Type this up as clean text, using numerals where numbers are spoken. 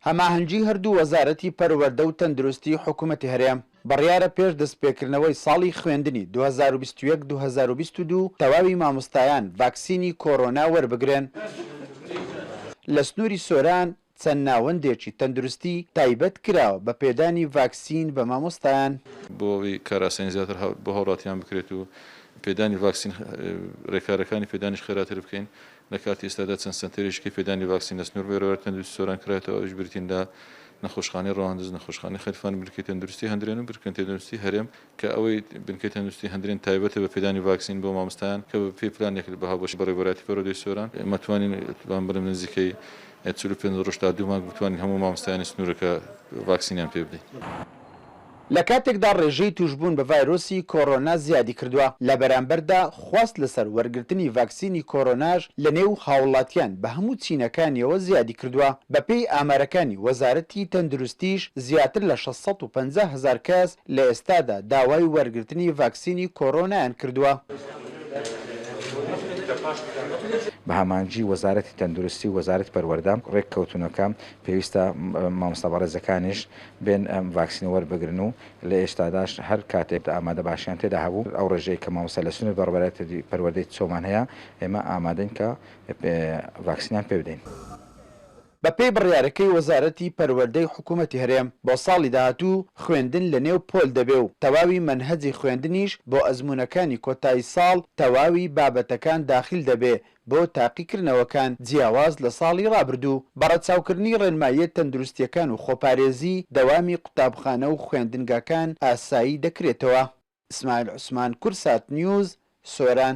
هەماهەنگی هەردوو وەزارەتی پەروەردە و تەندروستی حکوومەتی هەرێم بڕیارە پێش دەستپێکردنەوەی ساڵی خوێندنی 2021-2022 تەواوی مامۆستایان ڤاکسینی کۆڕۆنا وەربگرن. لە سنووری سۆران چەند ناوەندێکی تەندروستی تایبەت کراوە بە پێدانی ڤاکسین بە مامۆستایان بۆەوەی کاراسانی زیاتر بۆ هەوڵاتیان بکرێت و پێدانی ڤاکسین ڕێکارەکانی پێدانیش خێراتر بکەین. لە کاتی ئێستادا چەند سنتەرێکی پێدانی ڤاکسین لە سنوور بێرەوە تەندروستی سۆران کرێتەوە ئەوش بریتیندا نەخۆشخانەی ڕەواندز نەخۆشخانەی خەلفانی بنکەی تەندروستی هەندرێن و بنکەی تەندروستی هەرێم کە ئەوەی بنکەی تەندروستی هەندرێن تایبەتە بە پێدانی ڤاکسین بۆ مامۆستایان کە بە پێی پلانێک بەهاوبەشی بەڕێوەبەراتی پەروەردەی سۆران مەتوانین بەرم نزیکەی 45 ڕۆژ تا 2 مانگ بتوانین هەموو مامۆستایانی سنوورەکە ڤاکسینیان پێ بدەین. لە کاتێکدا ڕێژەی توشبوون بە ڤایرۆسی کۆڕۆنا زیادی کردووە لە بەرامبەردا خواست لەسەر وەرگرتنی ڤاکسینی کۆڕۆناژ لە نێو هاوڵاتیان بە هەموو چینەکانیەوە زیادی کردووە. بەپێی ئامارەکانی وەزارەتی تەندروستیش زیاتر لە 650,000 کەس لە ئێستادا داوای وەرگرتنی ڤاکسینی کۆڕۆنایان کردووە. بە هەمانجی وەزارەتی تەندروستی و وەزارەتی پەروەردە ڕێککەوتونەکە پێویستە مامۆستا بەڕێزەکانیش بێن ئەم ڤاکسینە وەربگرن و لە ئێستاداش هەر کاتێک ئامادە باشیان تێدا هەبوو ئەو ڕێژەیە کە مامۆستا لە سنوور بەڕێوەبەراتی پەروەردەی چۆمان هەیە ئێمە ئامادەین کە ڤاکسینیان پێ بدەین. بە پێی بڕیارەکەی وەزارەتی پەروەردەی حکوومەتی هەرێم بۆ ساڵی داهاتوو خوێندن لە نێو پۆل دەبێ و تەواوی مەنهەجی خوێندنیش بۆ ئەزموونەکانی کۆتایی ساڵ تەواوی بابەتەکان داخل دەبێ بۆ تاقیکردنەوەکان جیاواز لە ساڵی ڕابردوو. بەڕەچاوکردنی ڕێنماییە تەندروستیەکان و خۆپارێزی دەوامی قوتابخانە و خوێندنگاکان ئاسایی دەکرێتەوە. ئیسماعیل عوسمان، کورسات نیوز، سۆران.